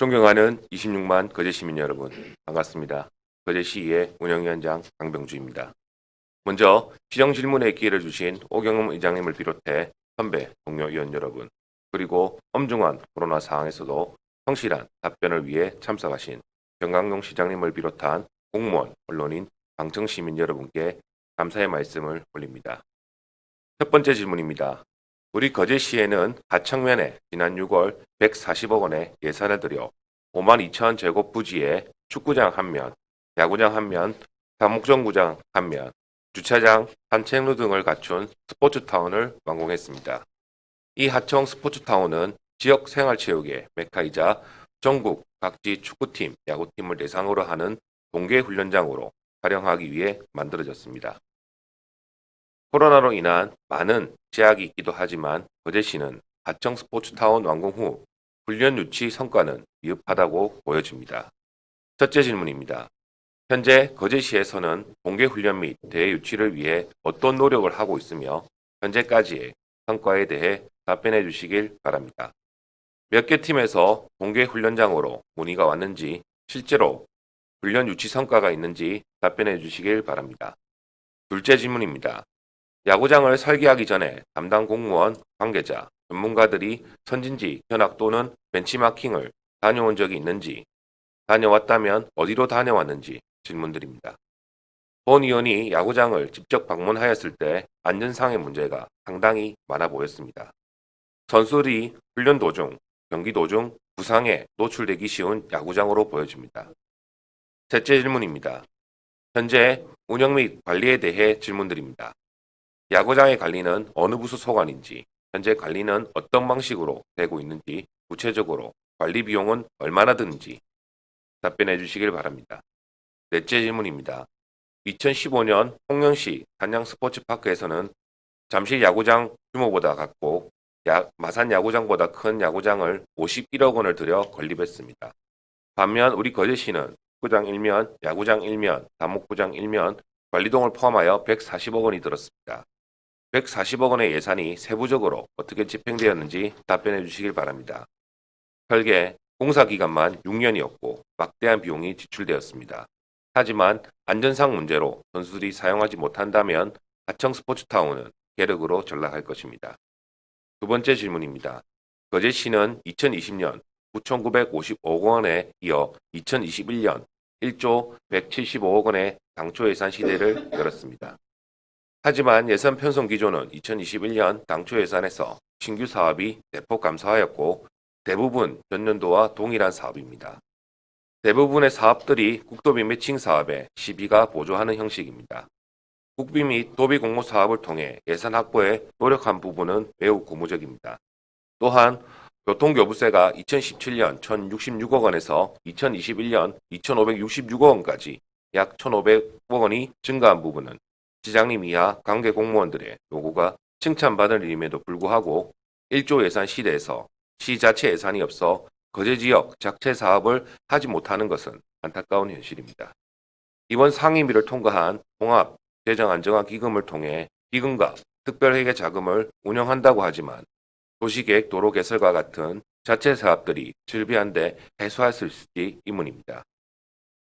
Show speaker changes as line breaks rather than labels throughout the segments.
존경하는 26만 거제 시민 여러분, 반갑습니다. 거제시의회 운영위원장 강병주입니다. 먼저 시정 질문의 기회를 주신 오경흠 의장님을 비롯해 선배, 동료 의원 여러분, 그리고 엄중한 코로나 상황에서도 성실한 답변을 위해 참석하신 정강용 시장님을 비롯한 공무원, 언론인, 방청 시민 여러분께 감사의 말씀을 올립니다. 첫 번째 질문입니다. 우리 거제시에는 하청면에 지난 6월 140억 원의 예산을 들여 5만 2천 제곱 부지에 축구장 1면, 야구장 1면, 다목정구장 1면, 주차장, 산책로 등을 갖춘 스포츠타운을 완공했습니다. 이 하청 스포츠타운은 지역 생활체육의 메카이자 전국 각지 축구팀, 야구팀을 대상으로 하는 동계훈련장으로 활용하기 위해 만들어졌습니다. 코로나로 인한 많은 제약이 있기도 하지만 거제시는 하청 스포츠타운 완공 후 훈련 유치 성과는 미흡하다고 보여집니다. 첫째 질문입니다. 현재 거제시에서는 동계훈련 및 대회 유치를 위해 어떤 노력을 하고 있으며 현재까지의 성과에 대해 답변해 주시길 바랍니다. 몇 개 팀에서 동계훈련장으로 문의가 왔는지 실제로 훈련 유치 성과가 있는지 답변해 주시길 바랍니다. 둘째 질문입니다. 야구장을 설계하기 전에 담당 공무원, 관계자, 전문가들이 선진지 견학 또는 벤치마킹을 다녀온 적이 있는지, 다녀왔다면 어디로 다녀왔는지 질문드립니다. 본 의원이 야구장을 직접 방문하였을 때 안전상의 문제가 상당히 많아 보였습니다. 선수들이 훈련 도중, 경기 도중 부상에 노출되기 쉬운 야구장으로 보여집니다. 셋째 질문입니다. 현재 운영 및 관리에 대해 질문드립니다. 야구장의 관리는 어느 부서 소관인지, 현재 관리는 어떤 방식으로 되고 있는지, 구체적으로 관리 비용은 얼마나 드는지 답변해 주시길 바랍니다. 넷째 질문입니다. 2015년 홍영시 단양 스포츠파크에서는 잠실 야구장 규모보다 같고 마산 야구장보다 큰 야구장을 51억 원을 들여 건립했습니다. 반면 우리 거제시는 축구장 1면, 야구장 1면, 다목구장 1면, 관리동을 포함하여 140억 원이 들었습니다. 140억 원의 예산이 세부적으로 어떻게 집행되었는지 답변해 주시길 바랍니다. 설계, 공사 기간만 6년이었고 막대한 비용이 지출되었습니다. 하지만 안전상 문제로 선수들이 사용하지 못한다면 하청 스포츠타운은 계륵으로 전락할 것입니다. 두 번째 질문입니다. 거제시는 2020년 9,955억 원에 이어 2021년 1조 175억 원의 당초 예산 시대를 열었습니다. 하지만 예산 편성 기조는 2021년 당초 예산에서 신규 사업이 대폭 감소하였고 대부분 전년도와 동일한 사업입니다. 대부분의 사업들이 국도비 매칭 사업에 시비가 보조하는 형식입니다. 국비 및 도비 공모 사업을 통해 예산 확보에 노력한 부분은 매우 고무적입니다. 또한 교통교부세가 2017년 1,066억 원에서 2021년 2,566억 원까지 약 1,500억 원이 증가한 부분은 시장님 이하 관계 공무원들의 요구가 칭찬받을 일임에도 불구하고 1조 예산 시대에서 시 자체 예산이 없어 거제 지역 자체 사업을 하지 못하는 것은 안타까운 현실입니다. 이번 상임위를 통과한 통합 재정 안정화 기금을 통해 기금과 특별회계 자금을 운영한다고 하지만 도시계획 도로 개설과 같은 자체 사업들이 즐비한데 해소할 수 있을지 의문입니다.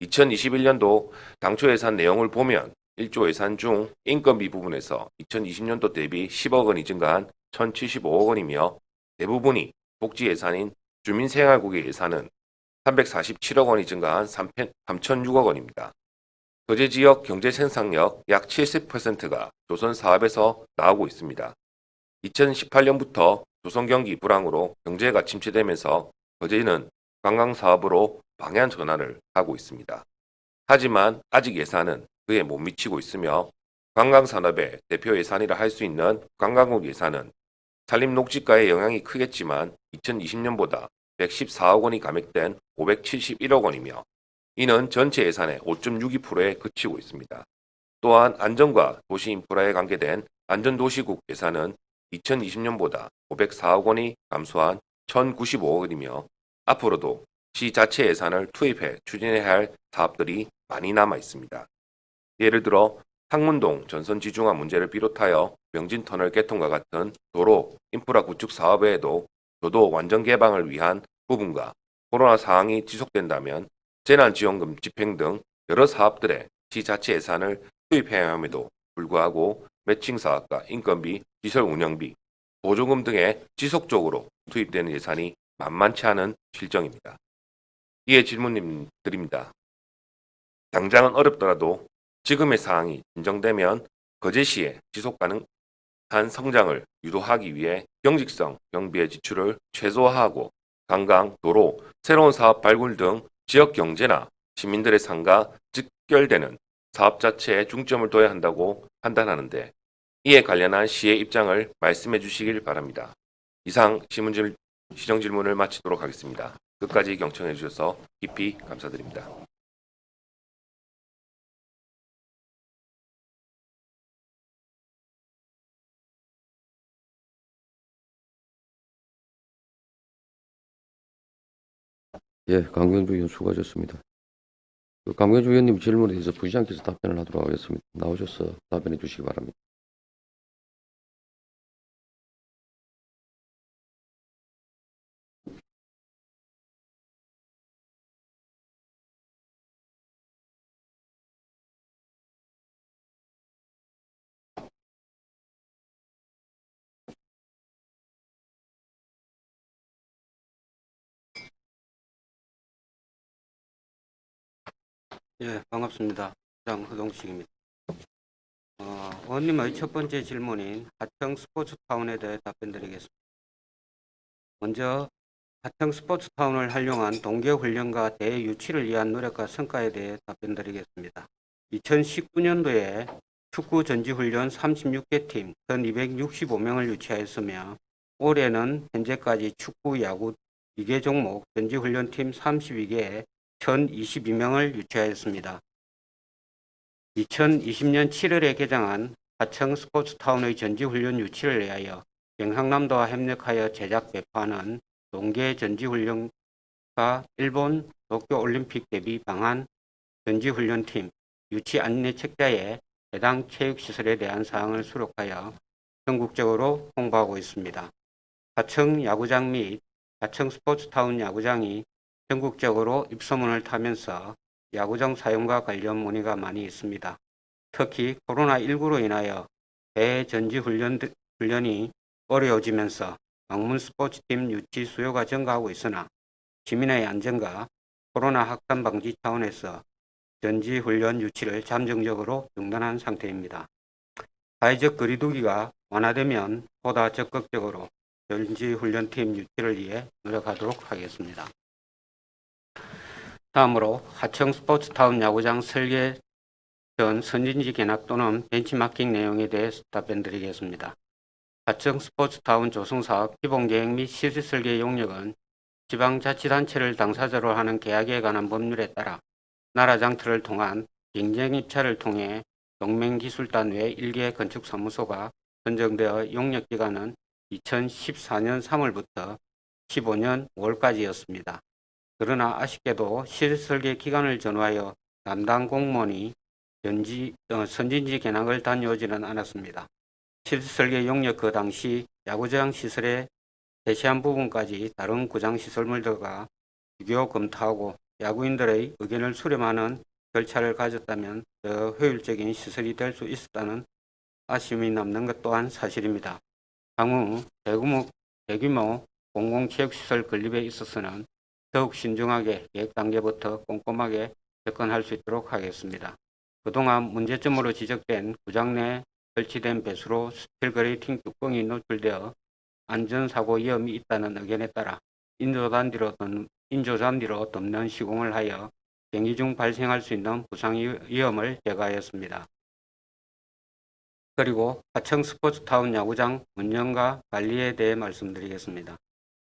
2021년도 당초 예산 내용을 보면 1조 예산 중 인건비 부분에서 2020년도 대비 10억 원이 증가한 1,075억 원이며 대부분이 복지 예산인 주민생활국의 예산은 347억 원이 증가한 3,006억 원입니다. 거제 지역 경제 생산력 약 70%가 조선 사업에서 나오고 있습니다. 2018년부터 조선 경기 불황으로 경제가 침체되면서 거제는 관광 사업으로 방향 전환을 하고 있습니다. 하지만 아직 예산은 그에 못 미치고 있으며 관광산업의 대표 예산이라 할 수 있는 관광국 예산은 산림녹지가의 영향이 크겠지만 2020년보다 114억 원이 감액된 571억 원이며 이는 전체 예산의 5.62%에 그치고 있습니다. 또한 안전과 도시 인프라에 관계된 안전도시국 예산은 2020년보다 504억 원이 감소한 1,095억 원이며 앞으로도 시 자체 예산을 투입해 추진해야 할 사업들이 많이 남아 있습니다. 예를 들어 상문동 전선 지중화 문제를 비롯하여 명진터널 개통과 같은 도로 인프라 구축 사업 외에도 교도 완전 개방을 위한 부분과 코로나 상황이 지속된다면 재난지원금 집행 등 여러 사업들에 지자체 예산을 투입해야 함에도 불구하고 매칭 사업과 인건비, 시설 운영비, 보조금 등에 지속적으로 투입되는 예산이 만만치 않은 실정입니다. 이에 질문 드립니다. 당장은 어렵더라도 지금의 상황이 진정되면 거제시의 지속 가능한 성장을 유도하기 위해 경직성 경비의 지출을 최소화하고 관광, 도로, 새로운 사업 발굴 등 지역 경제나 시민들의 삶과 직결되는 사업 자체에 중점을 둬야 한다고 판단하는데 이에 관련한 시의 입장을 말씀해 주시길 바랍니다. 이상 시정 질문을 마치도록 하겠습니다. 끝까지 경청해 주셔서 깊이 감사드립니다.
예, 강병주 의원 수고하셨습니다. 강병주 의원님 질문에 대해서 부시장께서 답변을 하도록 하겠습니다. 나오셔서 답변해 주시기 바랍니다.
예, 반갑습니다. 부장 허동식입니다. 의원님의 첫 번째 질문인 하청 스포츠타운에 대해 답변드리겠습니다. 먼저 하청 스포츠타운을 활용한 동계훈련과 대유치를 위한 노력과 성과에 대해 답변드리겠습니다. 2019년도에 축구 전지훈련 36개 팀 1265명을 유치하였으며 올해는 현재까지 축구, 야구 2개 종목 전지훈련팀 32개에 1022명을 유치하였습니다. 2020년 7월에 개장한 하청 스포츠타운의 전지훈련 유치를 위하여 경상남도와 협력하여 제작 배포하는 동계 전지훈련과 일본 도쿄올림픽 대비 방한 전지훈련팀 유치 안내 책자에 해당 체육시설에 대한 사항을 수록하여 전국적으로 홍보하고 있습니다. 하청 야구장 및 하청 스포츠타운 야구장이 전국적으로 입소문을 타면서 야구장 사용과 관련 문의가 많이 있습니다. 특히 코로나19로 인하여 해외 전지훈련이 어려워지면서 방문 스포츠팀 유치 수요가 증가하고 있으나 시민의 안전과 코로나 확산 방지 차원에서 전지훈련 유치를 잠정적으로 중단한 상태입니다. 사회적 거리두기가 완화되면 보다 적극적으로 전지훈련팀 유치를 위해 노력하도록 하겠습니다. 다음으로 하청 스포츠타운 야구장 설계 전 선진지 견학 또는 벤치마킹 내용에 대해 답변드리겠습니다. 하청 스포츠타운 조성사업 기본계획 및 실시설계 용역은 지방자치단체를 당사자로 하는 계약에 관한 법률에 따라 나라장터를 통한 경쟁입찰을 통해 동맹기술단 외 1개 건축사무소가 선정되어 용역기간은 2014년 3월부터 15년 5월까지였습니다. 그러나 아쉽게도 실설계 기간을 전후하여 담당 공무원이 선진지 견학을 다녀오지는 않았습니다. 실설계 용역 그 당시 야구장 시설의 세세한 부분까지 다른 구장 시설물들과 비교 검토하고 야구인들의 의견을 수렴하는 절차를 가졌다면 더 효율적인 시설이 될 수 있었다는 아쉬움이 남는 것 또한 사실입니다. 향후 대규모 공공체육시설 건립에 있어서는 더욱 신중하게 계획 단계부터 꼼꼼하게 접근할 수 있도록 하겠습니다. 그동안 문제점으로 지적된 구장 내 설치된 배수로 스틸 그레이팅 뚜껑이 노출되어 안전사고 위험이 있다는 의견에 따라 인조잔디로 덮는 시공을 하여 경기 중 발생할 수 있는 부상 위험을 제거하였습니다. 그리고 하청 스포츠타운 야구장 운영과 관리에 대해 말씀드리겠습니다.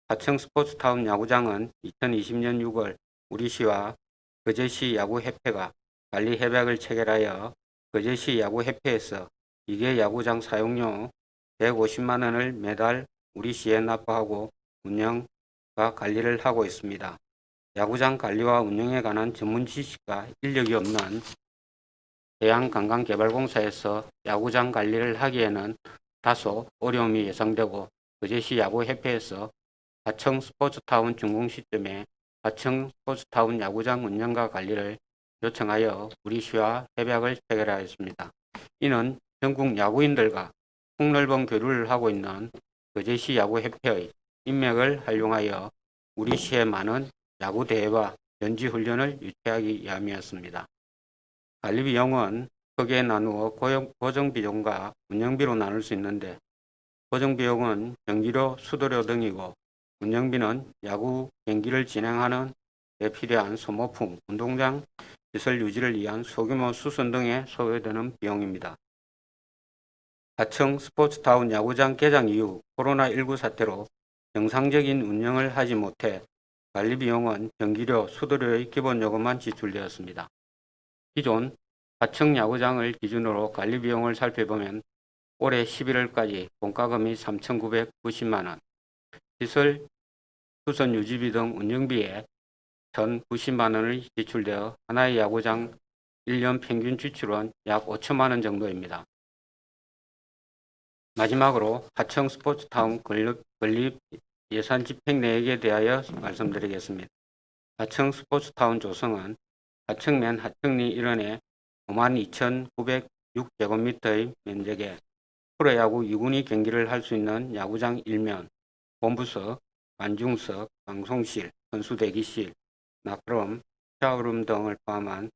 하청 스포츠타운 야구장은 2020년 6월 우리시와 거제시 야구협회가 관리 협약을 체결하여 거제시 야구협회에서 2개 야구장 사용료 150만 원을 매달 우리시에 납부하고 운영과 관리를 하고 있습니다. 야구장 관리와 운영에 관한 전문 지식과 인력이 없는 해양관광개발공사에서 야구장 관리를 하기에는 다소 어려움이 예상되고 거제시 야구협회에서 하청 스포츠타운 준공 시점에 하청 스포츠타운 야구장 운영과 관리를 요청하여 우리시와 협약을 체결하였습니다. 이는 전국 야구인들과 폭넓은 교류를 하고 있는 거제시 야구협회의 인맥을 활용하여 우리시의 많은 야구 대회와 연지 훈련을 유치하기 위함이었습니다. 관리 비용은 크게 나누어 고정 비용과 운영비로 나눌 수 있는데, 고정 비용은 전기료, 수도료 등이고, 운영비는 야구 경기를 진행하는 데 필요한 소모품, 운동장 시설 유지를 위한 소규모 수선 등에 소요되는 비용입니다. 하청 스포츠타운 야구장 개장 이후 코로나19 사태로 정상적인 운영을 하지 못해 관리 비용은 전기료, 수도료의 기본 요금만 지출되었습니다. 기존 하청 야구장을 기준으로 관리 비용을 살펴보면 올해 11월까지 공과금이 3,990만 원, 시설 수선 유지비 등 운영비에 1,090만 원이 지출되어 하나의 야구장 1년 평균 지출은 약 5천만 원 정도입니다. 마지막으로 하청 스포츠타운 건립 예산 집행 내역에 대하여 말씀드리겠습니다. 하청 스포츠타운 조성은 하청면 하청리 일원에 52,906제곱미터의 면적에 프로야구 2군이 경기를 할 수 있는 야구장 1면, 본부석, 관중석, 방송실, 선수 대기실, 낙름, 샤워룸 등을 포함한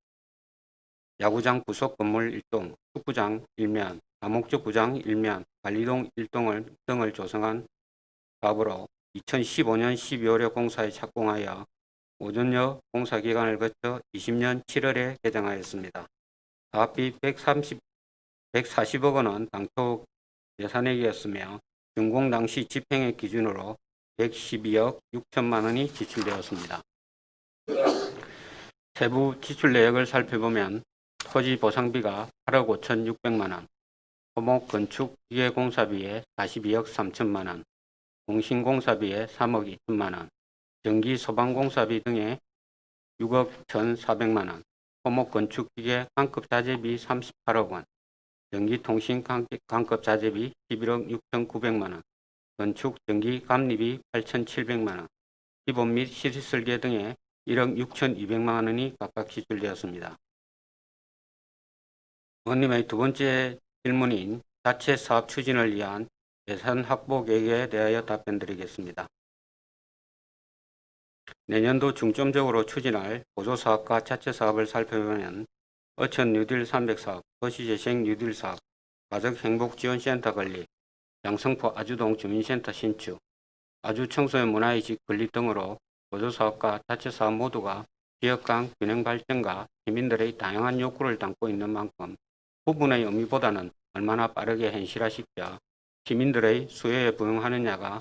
야구장 부속 건물 1동, 축구장 1면, 다목적 구장 1면, 관리동 1동을 등을 조성한 사업으로 2015년 12월에 공사에 착공하여 오전여 공사 기간을 거쳐 20년 7월에 개장하였습니다. 사업비 140억 원은 당초 예산액이었으며 준공 당시 집행액 기준으로 112억 6천만 원이 지출되었습니다. 세부 지출 내역을 살펴보면 토지 보상비가 8억 5,600만 원, 토목 건축 기계 공사비에 42억 3천만 원, 공신공사비에 3억 2천만 원, 전기 소방 공사비 등에 6억 1,400만 원, 토목 건축 기계 강급 자재비 38억 원, 전기통신 강급 자재비 11억 6,900만 원, 건축 전기 감리비 8,700만 원, 기본 및 시설 설계 등에 1억 6,200만 원이 각각 지출되었습니다. 의원님의 두 번째 질문인 자체 사업 추진을 위한 예산 확보 계획에 대하여 답변드리겠습니다. 내년도 중점적으로 추진할 보조사업과 자체 사업을 살펴보면 어촌 뉴딜 300 사업, 도시재생 뉴딜 사업, 가족행복지원센터 건립, 양성포 아주동 주민센터 신축, 아주 청소년 문화의식 건립 등으로 보조사업과 자체사업 모두가 지역 간 균형 발전과 시민들의 다양한 욕구를 담고 있는 만큼 부분의 의미보다는 얼마나 빠르게 현실화시켜 시민들의 수요에 부응하느냐가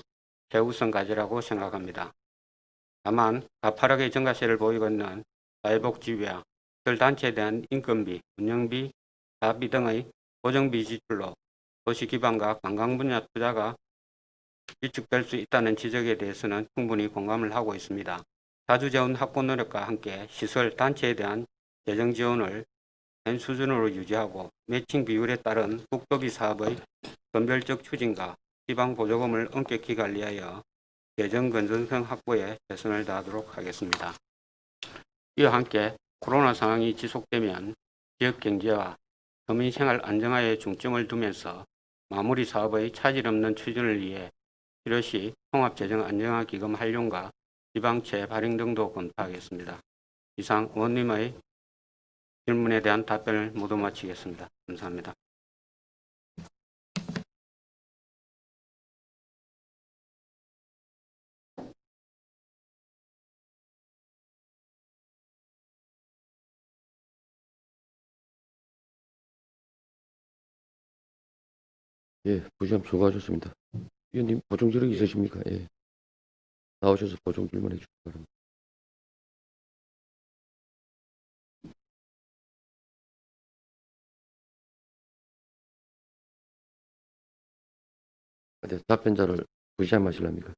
최우선 과제라고 생각합니다. 다만 가파르게 증가세를 보이고 있는 사회복지비와 시설단체에 대한 인건비, 운영비, 사업비 등의 고정비 지출로 도시기반과 관광 분야 투자가 위축될 수 있다는 지적에 대해서는 충분히 공감을 하고 있습니다. 자주재원 확보 노력과 함께 시설 단체에 대한 재정 지원을 현 수준으로 유지하고 매칭 비율에 따른 국도비 사업의 선별적 추진과 지방보조금을 엄격히 관리하여 재정 건전성 확보에 최선을 다하도록 하겠습니다. 이와 함께 코로나 상황이 지속되면 지역 경제와 서민생활 안정화에 중점을 두면서 마무리 사업의 차질 없는 추진을 위해 필요시 통합재정안정화기금 활용과 지방채 발행 등도 검토하겠습니다. 이상 의원님의 질문에 대한 답변을 모두 마치겠습니다. 감사합니다.
예, 부시장 수고하셨습니다. 위원님 보충 질의 있으십니까? 예. 나오셔서 보충 질문해 주시기 바랍니다. 네, 답변자를 부시장 하실랍니까?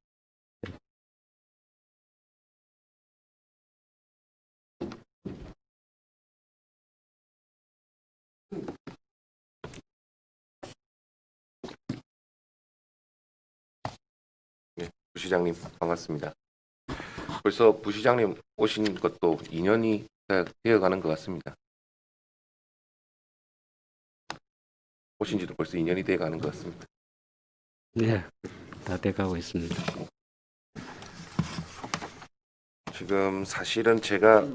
부시장님 반갑습니다. 벌써 부시장님 오신 것도 2년이 되어가는 것 같습니다. 오신 지도 벌써 2년이 돼가는 것 같습니다.
네, 다 돼가고 있습니다.
지금 사실은 제가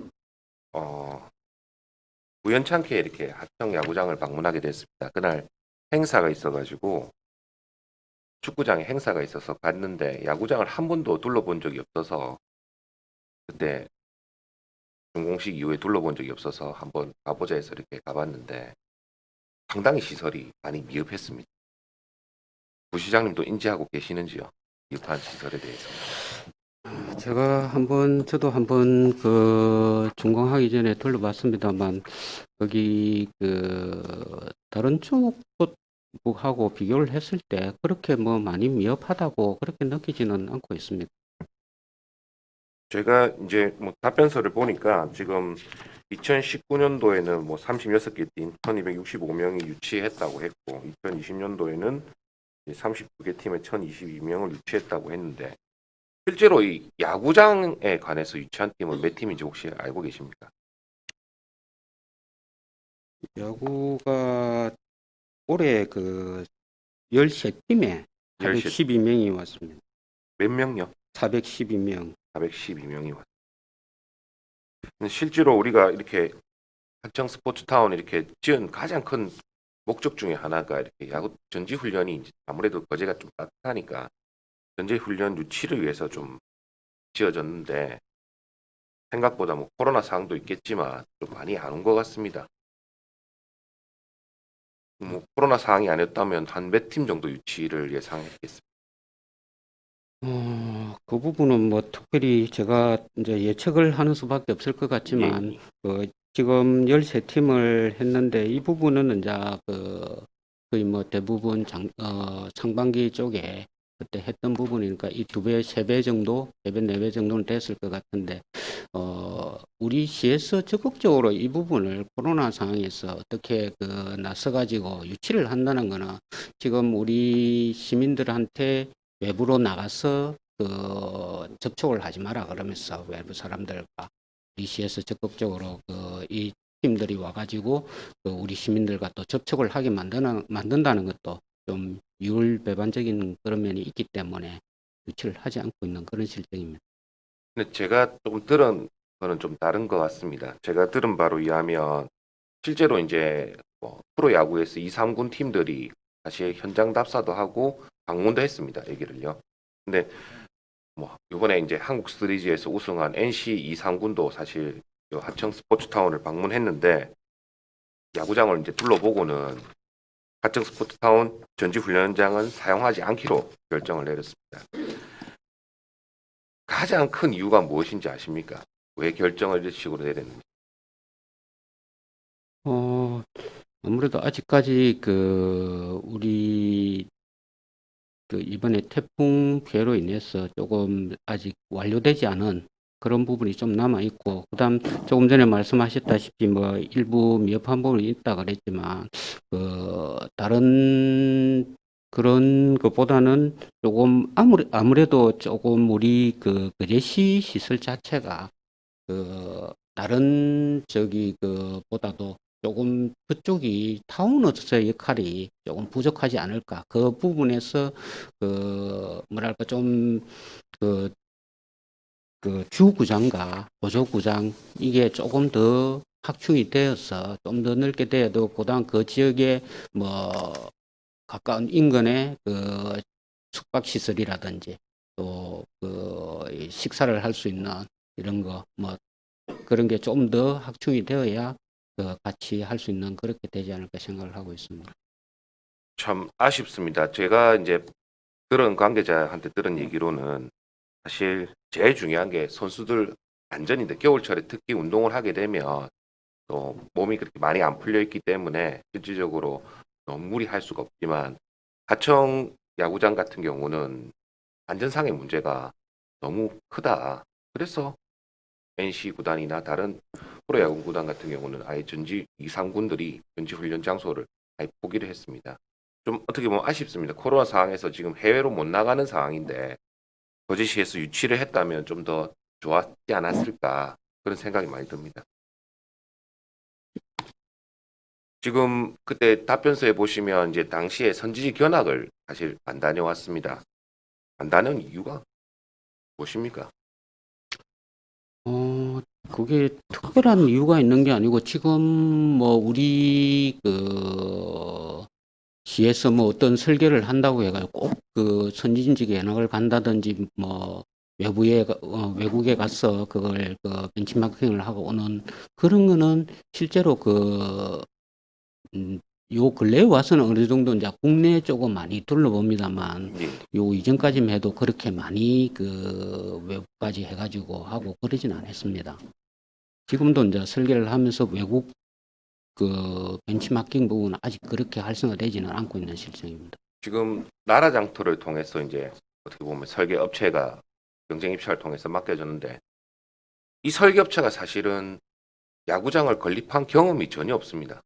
우연찮게 이렇게 하청 야구장을 방문하게 됐습니다. 그날 행사가 있어가지고 축구장에 행사가 있어서 갔는데 야구장을 한 번도 둘러본 적이 없어서 그때 준공식 이후에 둘러본 적이 없어서 한번 가보자 해서 이렇게 가봤는데 상당히 시설이 많이 미흡했습니다. 부시장님도 인지하고 계시는지요? 미흡한 시설에 대해서.
저도 한번 그 준공하기 전에 둘러봤습니다만 거기 그 다른 쪽하고 비교를 했을 때 그렇게 뭐 많이 미흡하다고 그렇게 느끼지는 않고 있습니다.
제가 이제 뭐 답변서를 보니까 지금 2019년도에는 뭐 36개 팀 1265명이 유치했다고 했고 2020년도에는 39개 팀에 1022명을 유치했다고 했는데 실제로 이 야구장에 관해서 유치한 팀은 몇 팀인지 혹시 알고 계십니까?
야구가 올해 그 13팀에
13.
412명이 왔습니다.
몇 명요?
412명.
412명이 왔습니다. 실제로 우리가 이렇게 하청 스포츠타운 이렇게 지은 가장 큰 목적 중에 하나가 이렇게 야구 전지 훈련이 이제 아무래도 거제가 좀 따뜻하니까 전지 훈련 유치를 위해서 좀 지어졌는데 생각보다 뭐 코로나 상황도 있겠지만 좀 많이 안 온 것 같습니다. 뭐 코로나 상황이 아니었다면 한 몇 팀 정도 유치를 예상했겠습니다.
그 부분은 뭐 특별히 제가 이제 예측을 하는 수밖에 없을 것 같지만
예,
그 지금 13팀을 했는데 이 부분은 이제 그 거의 뭐 대부분 상반기 쪽에 그때 했던 부분이니까 이 2배, 3배 정도, 3배, 4배 정도는 됐을 것 같은데 우리 시에서 적극적으로 이 부분을 코로나 상황에서 어떻게 그 나서가지고 유치를 한다는 거는 지금 우리 시민들한테 외부로 나가서 그 접촉을 하지 마라 그러면서 외부 사람들과 우리 시에서 적극적으로 그 이 팀들이 와가지고 그 우리 시민들과 또 접촉을 하게 만든다는 것도 좀 유율배반적인 그런 면이 있기 때문에 유치를 하지 않고 있는 그런 실정입니다.
근데 제가 좀 들은 거는 좀 다른 것 같습니다. 제가 들은 바로 의하면 실제로 이제 뭐 프로야구에서 2, 3군 팀들이 사실 현장 답사도 하고 방문도 했습니다. 얘기를요. 근데 뭐 이번에 이제 한국 시리즈에서 우승한 NC 2, 3군도 사실 요 하청 스포츠타운을 방문했는데 야구장을 이제 둘러보고는 하청 스포츠타운 전지훈련장은 사용하지 않기로 결정을 내렸습니다. 가장 큰 이유가 무엇인지 아십니까? 왜 결정을 이런 식으로 내렸는지.
어, 아무래도 아직까지 그 우리 그 이번에 태풍 피해로 인해서 조금 아직 완료되지 않은 그런 부분이 좀 남아 있고, 그다음 조금 전에 말씀하셨다시피 뭐 일부 미흡한 부분이 있다 그랬지만 그 다른 그런 것보다는 조금 아무래도 조금 우리 그 거제시 시설 자체가 그 다른 저기 그보다도 조금 그쪽이 타운으로서의 역할이 조금 부족하지 않을까. 그 부분에서 그 뭐랄까 좀그 그 주구장과 보조구장 이게 조금 더 확충이 되어서 좀 더 넓게 돼도 그다음 그 지역에 뭐 가까운 인근의 그 숙박시설이라든지 또 그 식사를 할 수 있는 이런 거 뭐 그런 게 좀 더 확충이 되어야 그 같이 할 수 있는 그렇게 되지 않을까 생각을 하고 있습니다.
참 아쉽습니다. 제가 이제 들은 관계자한테 들은 얘기로는 사실 제일 중요한 게 선수들 안전인데 겨울철에 특히 운동을 하게 되면 또 몸이 그렇게 많이 안 풀려 있기 때문에 실질적으로 너무 무리할 수가 없지만 하청 야구장 같은 경우는 안전상의 문제가 너무 크다. 그래서 NC 구단이나 다른 프로야구 구단 같은 경우는 아예 전지 이상군들이 전지 훈련 장소를 아예 포기를 했습니다. 좀 어떻게 보면 아쉽습니다. 코로나 상황에서 지금 해외로 못 나가는 상황인데 거제시에서 유치를 했다면 좀 더 좋았지 않았을까 그런 생각이 많이 듭니다. 지금 그때 답변서에 보시면 이제 당시에 선지지 견학을 사실 안 다녀왔습니다. 안 다녀온 이유가 무엇입니까?
어, 그게 특별한 이유가 있는 게 아니고 지금 뭐 우리 시에서 뭐 어떤 설계를 한다고 해가지고 꼭 그 선진지 견학을 간다든지 뭐 외국에 가서 그걸 벤치마킹을 하고 오는 그런 거는 실제로 요 근래에 와서는 어느 정도 이제 국내 쪽은 많이 둘러봅니다만
예.
요 이전까지만 해도 그렇게 많이 외국까지 해가지고 하고 그러진 않았습니다. 지금도 이제 설계를 하면서 외국 벤치마킹 부분은 아직 그렇게 활성화되지는 않고 있는 실정입니다.
지금 나라 장터를 통해서 이제 어떻게 보면 설계 업체가 경쟁 입찰을 통해서 맡겨졌는데 이 설계 업체가 사실은 야구장을 건립한 경험이 전혀 없습니다.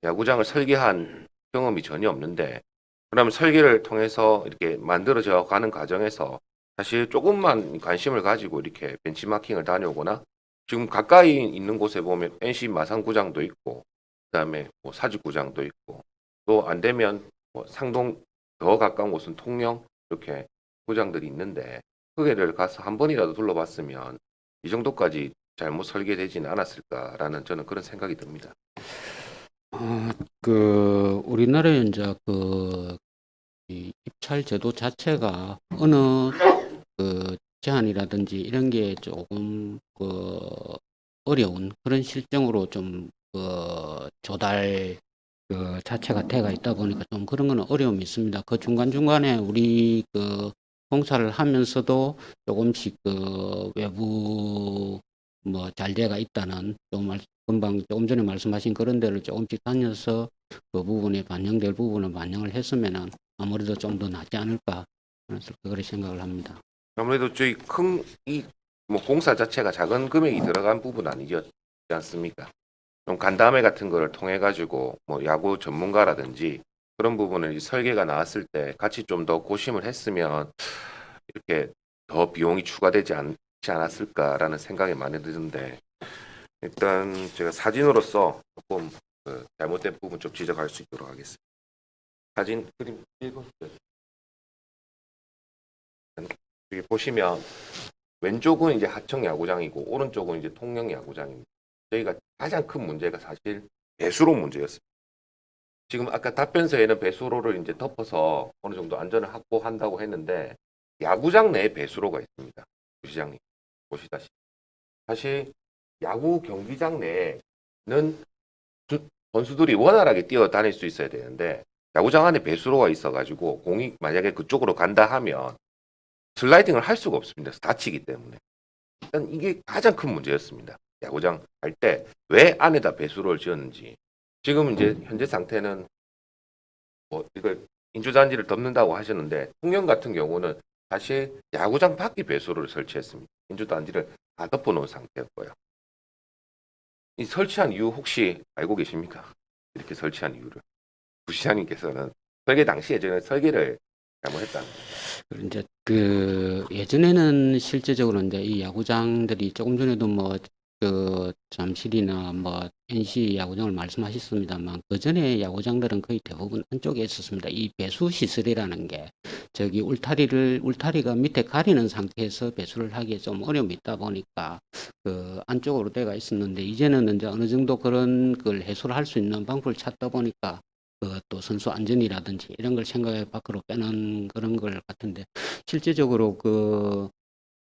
야구장을 설계한 경험이 전혀 없는데 그러면 설계를 통해서 이렇게 만들어져 가는 과정에서 사실 조금만 관심을 가지고 이렇게 벤치마킹을 다녀오거나 지금 가까이 있는 곳에 보면 NC 마산구장도 있고 그다음에 뭐 사직구장도 있고 또 안 되면 뭐 상동 더 가까운 곳은 통영 이렇게 구장들이 있는데 거기를 가서 한 번이라도 둘러봤으면 이 정도까지 잘못 설계되지는 않았을까라는 저는 그런 생각이 듭니다.
우리나라에 이제 이 입찰 제도 자체가 어느 제한이라든지 이런 게 조금 어려운 그런 실정으로 좀 조달 자체가 돼가 있다 보니까 좀 그런 거는 어려움이 있습니다. 그 중간중간에 우리 공사를 하면서도 조금씩 외부 뭐 잘재가 있다는 금방 조금 전에 말씀하신 그런 데를 조금씩 다녀서 그 부분에 반영될 부분은 반영을 했으면은 아무래도 좀 더 낫지 않을까 그렇게 생각을 합니다.
아무래도 저희 이 뭐 공사 자체가 작은 금액이 들어간 부분 아니지 않습니까? 좀 간담회 같은 거를 통해 가지고 뭐 야구 전문가라든지 그런 부분을 이 설계가 나왔을 때 같이 좀 더 고심을 했으면 이렇게 더 비용이 추가되지 않지 않았을까라는 생각이 많이 드는데 일단 제가 사진으로서 조금 잘못된 부분 좀 지적할 수 있도록 하겠습니다. 사진 그림 읽어주세요. 여기 보시면 왼쪽은 이제 하청 야구장이고 오른쪽은 이제 통영 야구장입니다. 저희가 가장 큰 문제가 사실 배수로 문제였습니다. 지금 아까 답변서에는 배수로를 이제 덮어서 어느 정도 안전을 확보한다고 했는데 야구장 내에 배수로가 있습니다. 부시장님 보시다시피 사실 야구 경기장 내에는 선수들이 원활하게 뛰어다닐 수 있어야 되는데 야구장 안에 배수로가 있어가지고 공이 만약에 그쪽으로 간다 하면 슬라이딩을 할 수가 없습니다. 다치기 때문에. 일단 이게 가장 큰 문제였습니다. 야구장 할 때 왜 안에다 배수로를 지었는지. 지금 이제 현재 상태는 뭐 이걸 인조잔디를 덮는다고 하셨는데 통영 같은 경우는 사실 야구장 밖에 배수로를 설치했습니다. 인조잔디를 다 덮어놓은 상태였고요. 이 설치한 이유 혹시 알고 계십니까? 이렇게 설치한 이유를. 부시장님께서는 설계 당시에 저는 설계를 잘못했다는
그리고 이제 예전에는 실제적으로 이제 이 야구장들이 조금 전에도 뭐 잠실이나 뭐 NC 야구장을 말씀하셨습니다만 그 전에 야구장들은 거의 대부분 안쪽에 있었습니다. 이 배수 시설이라는 게 저기 울타리가 밑에 가리는 상태에서 배수를 하기에 좀 어려움이 있다 보니까 안쪽으로 돼가 있었는데 이제는 이제 어느 정도 그런 걸 해소를 할 수 있는 방법을 찾다 보니까 또 선수 안전이라든지 이런 걸 생각해 밖으로 빼는 그런 걸 같은데 실제적으로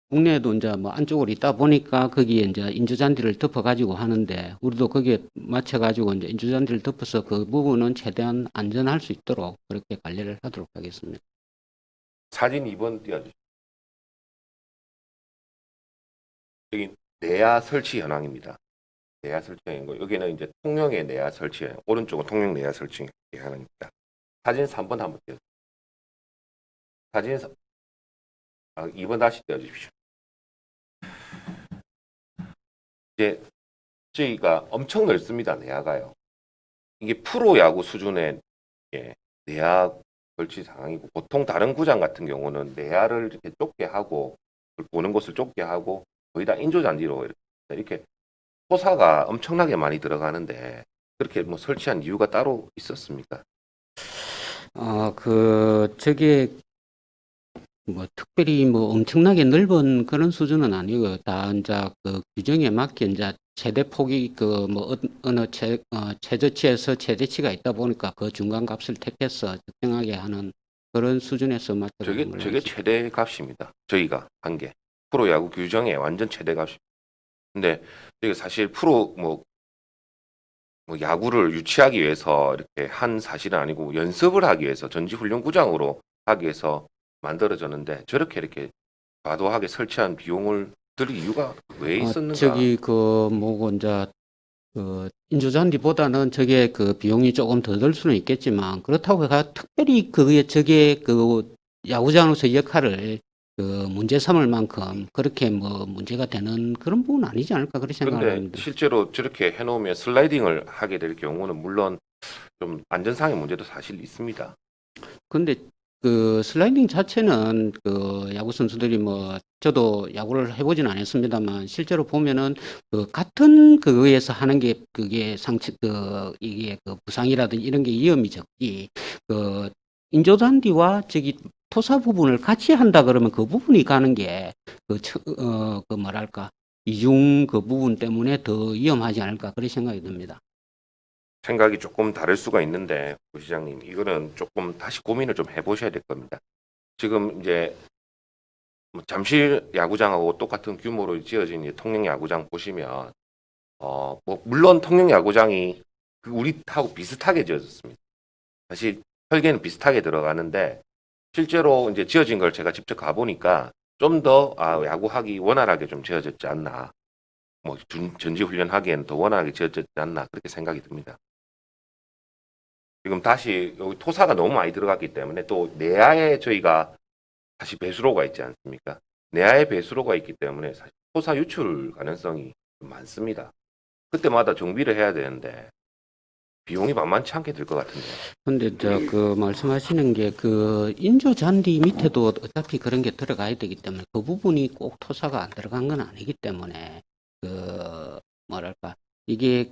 국내에도 이제 뭐 안쪽으로 있다 보니까 거기에 이제 인조잔디를 덮어가지고 하는데 우리도 거기에 맞춰가지고 이제 인조잔디를 덮어서 그 부분은 최대한 안전할 수 있도록 그렇게 관리를 하도록 하겠습니다.
사진 2번 띄워주시죠. 여기 내야 설치 현황입니다. 내야 설치인 거. 여기는 이제 통영의 내야 설치. 오른쪽은 통영 내야 설치 현황입니다. 사진 3번 한번 띄워주세요. 사진 2번 다시 띄워주십시오. 이제 저희가 엄청 넓습니다. 내야가요. 이게 프로 야구 수준의 내야 설치 상황이고 보통 다른 구장 같은 경우는 내야를 이렇게 좁게 하고 보는 곳을 좁게 하고 거의 다 인조잔디로 이렇게 토사가 엄청나게 많이 들어가는데 그렇게 뭐 설치한 이유가 따로 있었습니까?
저게 뭐 특별히 뭐 엄청나게 넓은 그런 수준은 아니고요. 다 이제 그 규정에 맞게 이제 최대 폭이 그 뭐 어느 최저치에서 최대치가 있다 보니까 그 중간 값을 택해서 적정하게 하는 그런 수준에서 맞춰가는 걸로
저게
알고 있습니다.
최대 값입니다. 저희가 한 게. 프로야구 규정의 완전 최대 값입니다. 근데 저희가 사실 프로 뭐 야구를 유치하기 위해서 이렇게 한 사실은 아니고 연습을 하기 위해서 전지훈련구장으로 하기 위해서 만들어졌는데 저렇게 이렇게 과도하게 설치한 비용을 들일 이유가 왜 있었는가?
저기 그 뭐고 이제 그 인조잔디보다는 저게 그 비용이 조금 더 들 수는 있겠지만 그렇다고 해가 특별히 그게 저게 그 야구장으로서 역할을 그 문제 삼을 만큼 그렇게 뭐 문제가 되는 그런 부분은 아니지 않을까 그렇게 생각을
근데
합니다.
실제로 저렇게 해놓으면 슬라이딩을 하게 될 경우는 물론 좀 안전상의 문제도 사실 있습니다.
근데 그 슬라이딩 자체는 그 야구 선수들이 뭐 저도 야구를 해보진 않았습니다만 실제로 보면은 그 같은 그거에서 하는 게 그게 상처 그 이게 그 부상이라든지 이런 게 위험이 적지 그 인조잔디와 저기 토사 부분을 같이 한다 그러면 그 부분이 가는 게그 뭐랄까 이중 그 부분 때문에 더 위험하지 않을까 그런 생각이 듭니다.
생각이 조금 다를 수가 있는데 부시장님 이거는 조금 다시 고민을 좀 해보셔야 될 겁니다. 지금 이제 뭐 잠실 야구장하고 똑같은 규모로 지어진 이 통영 야구장 보시면 뭐 물론 통영 야구장이 그 우리하고 비슷하게 지어졌습니다. 사실 설계는 비슷하게 들어가는데 실제로 이제 지어진 걸 제가 직접 가보니까 좀 더 야구하기 원활하게 좀 지어졌지 않나. 뭐 전지 훈련하기에는 더 원활하게 지어졌지 않나 그렇게 생각이 듭니다. 지금 다시 여기 토사가 너무 많이 들어갔기 때문에 또 내야에 저희가 다시 배수로가 있지 않습니까? 내야에 배수로가 있기 때문에 사실 토사 유출 가능성이 좀 많습니다. 그때마다 정비를 해야 되는데 비용이 만만치 않게 들 것 같은데.
근데 저 그 말씀하시는 게 그 인조 잔디 밑에도 어차피 그런 게 들어가야 되기 때문에 그 부분이 꼭 토사가 안 들어간 건 아니기 때문에 그 뭐랄까 이게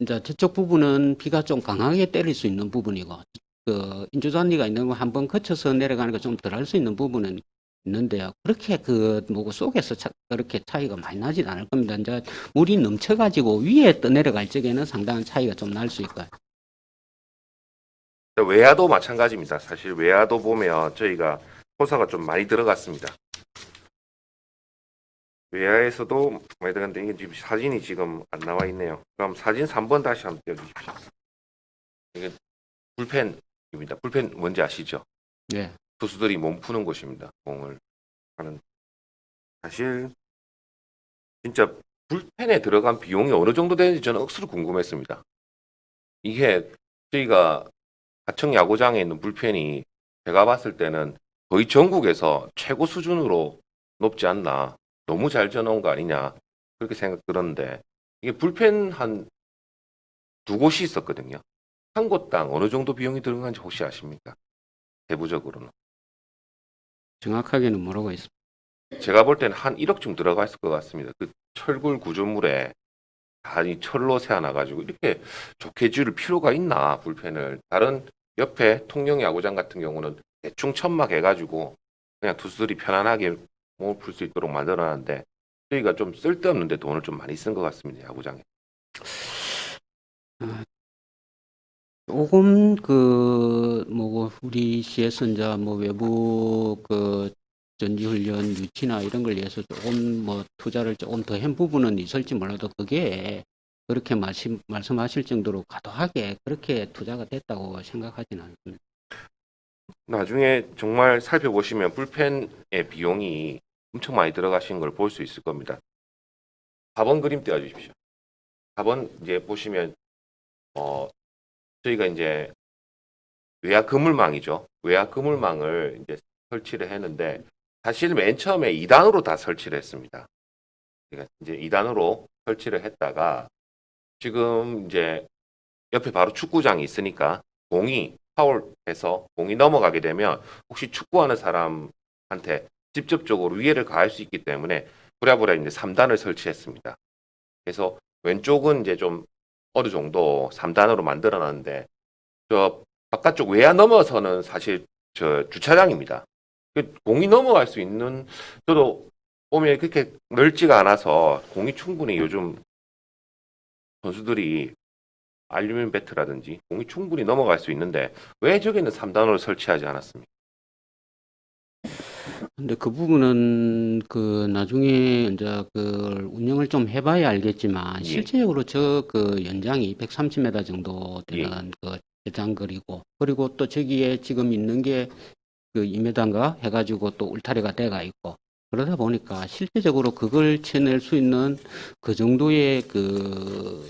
이제 저쪽 부분은 비가 좀 강하게 때릴 수 있는 부분이고 그 인조 잔디가 있는 거 한번 거쳐서 내려가는 거 좀 덜 할 수 있는 부분은 있는데요. 그렇게 그 뭐고 속에서 그렇게 차이가 많이 나진 않을 겁니다. 이제 물이 넘쳐가지고 위에 떠내려갈 적에는 상당한 차이가 좀 날 수 있고요.
외야도 마찬가지입니다. 사실 외야도 보면 저희가 토사가 좀 많이 들어갔습니다. 외야에서도 많이 들어갔는데 이게 지금 사진이 지금 안 나와 있네요. 그럼 사진 3번 다시 한번 띄워주십시오. 이게 불펜입니다. 불펜 뭔지 아시죠?
예.
투수들이 몸 푸는 곳입니다. 공을 하는. 사실 진짜 불펜에 들어간 비용이 어느 정도 되는지 저는 억수로 궁금했습니다. 이게 저희가 하청 야구장에 있는 불펜이 제가 봤을 때는 거의 전국에서 최고 수준으로 높지 않나. 너무 잘 지어놓은 거 아니냐. 그렇게 생각 들었는데 이게 불펜 한 두 곳이 있었거든요. 한 곳당 어느 정도 비용이 들어간지 혹시 아십니까? 대부적으로는.
정확하게는 모르고 있습니다.
제가 볼 때는 한 1억쯤 들어가 있을 것 같습니다. 그 철골 구조물에 다 이 철로 세워놔가지고 이렇게 좋게 지을 필요가 있나 불펜을. 다른 옆에 통영 야구장 같은 경우는 대충 천막 해가지고 그냥 투수들이 편안하게 몸을 풀 수 있도록 만들어놨는데 저희가 좀 쓸데없는데 돈을 좀 많이 쓴 것 같습니다. 야구장에.
조금 그 뭐고 우리 시에서 이제 뭐 외부 그 전지훈련 유치나 이런 걸 위해서 조금 뭐 투자를 조금 더 한 부분은 있을지 몰라도 그게 그렇게 말씀하실 정도로 과도하게 그렇게 투자가 됐다고 생각하지는 않습니다.
나중에 정말 살펴보시면 불펜의 비용이 엄청 많이 들어가신 걸 볼 수 있을 겁니다. 4번 그림 띄워주십시오. 4번 이제 보시면 저희가 이제 외야 그물망이죠. 외야 그물망을 이제 설치를 했는데 사실 맨 처음에 2단으로 다 설치를 했습니다. 그러니까 이제 2단으로 설치를 했다가 지금 이제 옆에 바로 축구장이 있으니까 공이 파울해서 공이 넘어가게 되면 혹시 축구하는 사람한테 직접적으로 위해를 가할 수 있기 때문에 부랴부랴 이제 3단을 설치했습니다. 그래서 왼쪽은 이제 좀 어느 정도 3단으로 만들어 놨는데 저 바깥쪽 외야 넘어서는 사실 저 주차장입니다. 공이 넘어갈 수 있는 저도 보면 그렇게 넓지가 않아서 공이 충분히 요즘 선수들이 알루미늄 배트라든지 공이 충분히 넘어갈 수 있는데 왜 저기는 3단으로 설치하지 않았습니까?
근데 그 부분은 그 나중에 이제 그 운영을 좀 해봐야 알겠지만
예.
실제적으로 저 그 연장이 130m 정도 되는 그 대장거리고 그리고 또 저기에 지금 있는 게 그 2m인가 해가지고 또 울타리가 돼가 있고 그러다 보니까 실제적으로 그걸 쳐낼 수 있는 그 정도의 그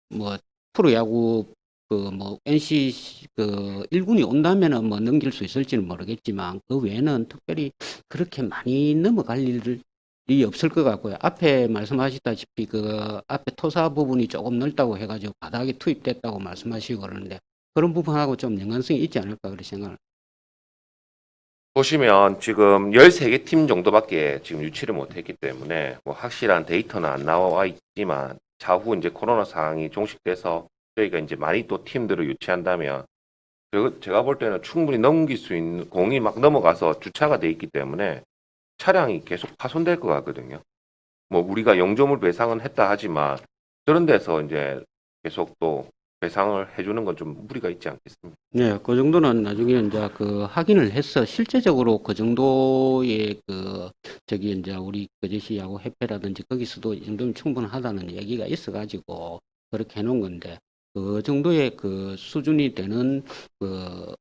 뭐 프로야구 그 뭐 NC 그 1군이 온다면은 뭐 넘길 수 있을지는 모르겠지만 그 외에는 특별히 그렇게 많이 넘어갈 일이 없을 것 같고요. 앞에 말씀하셨다시피 그 앞에 토사 부분이 조금 넓다고 해가지고 바닥에 투입됐다고 말씀하시고 그러는데 그런 부분하고 좀 연관성이 있지 않을까 그렇게 생각을.
보시면 지금 13개 팀 정도밖에 지금 유치를 못했기 때문에 뭐 확실한 데이터는 안 나와 있지만 차후 이제 코로나 상황이 종식돼서 저희가 이제 많이 또 팀들을 유치한다면 제가 볼 때는 충분히 넘길 수 있는 공이 막 넘어가서 주차가 돼 있기 때문에 차량이 계속 파손될 것 같거든요. 뭐 우리가 영조물 배상은 했다 하지만 그런 데서 이제 계속 또 배상을 해주는 건 좀 무리가 있지 않겠습니까?
네, 그 정도는 나중에 이제 그 확인을 해서 실제적으로 그 정도의 그 저기 이제 우리 거제시 야구 협회라든지 거기서도 이 정도면 충분하다는 얘기가 있어가지고 그렇게 해놓은 건데 그 정도의 그 수준이 되는 그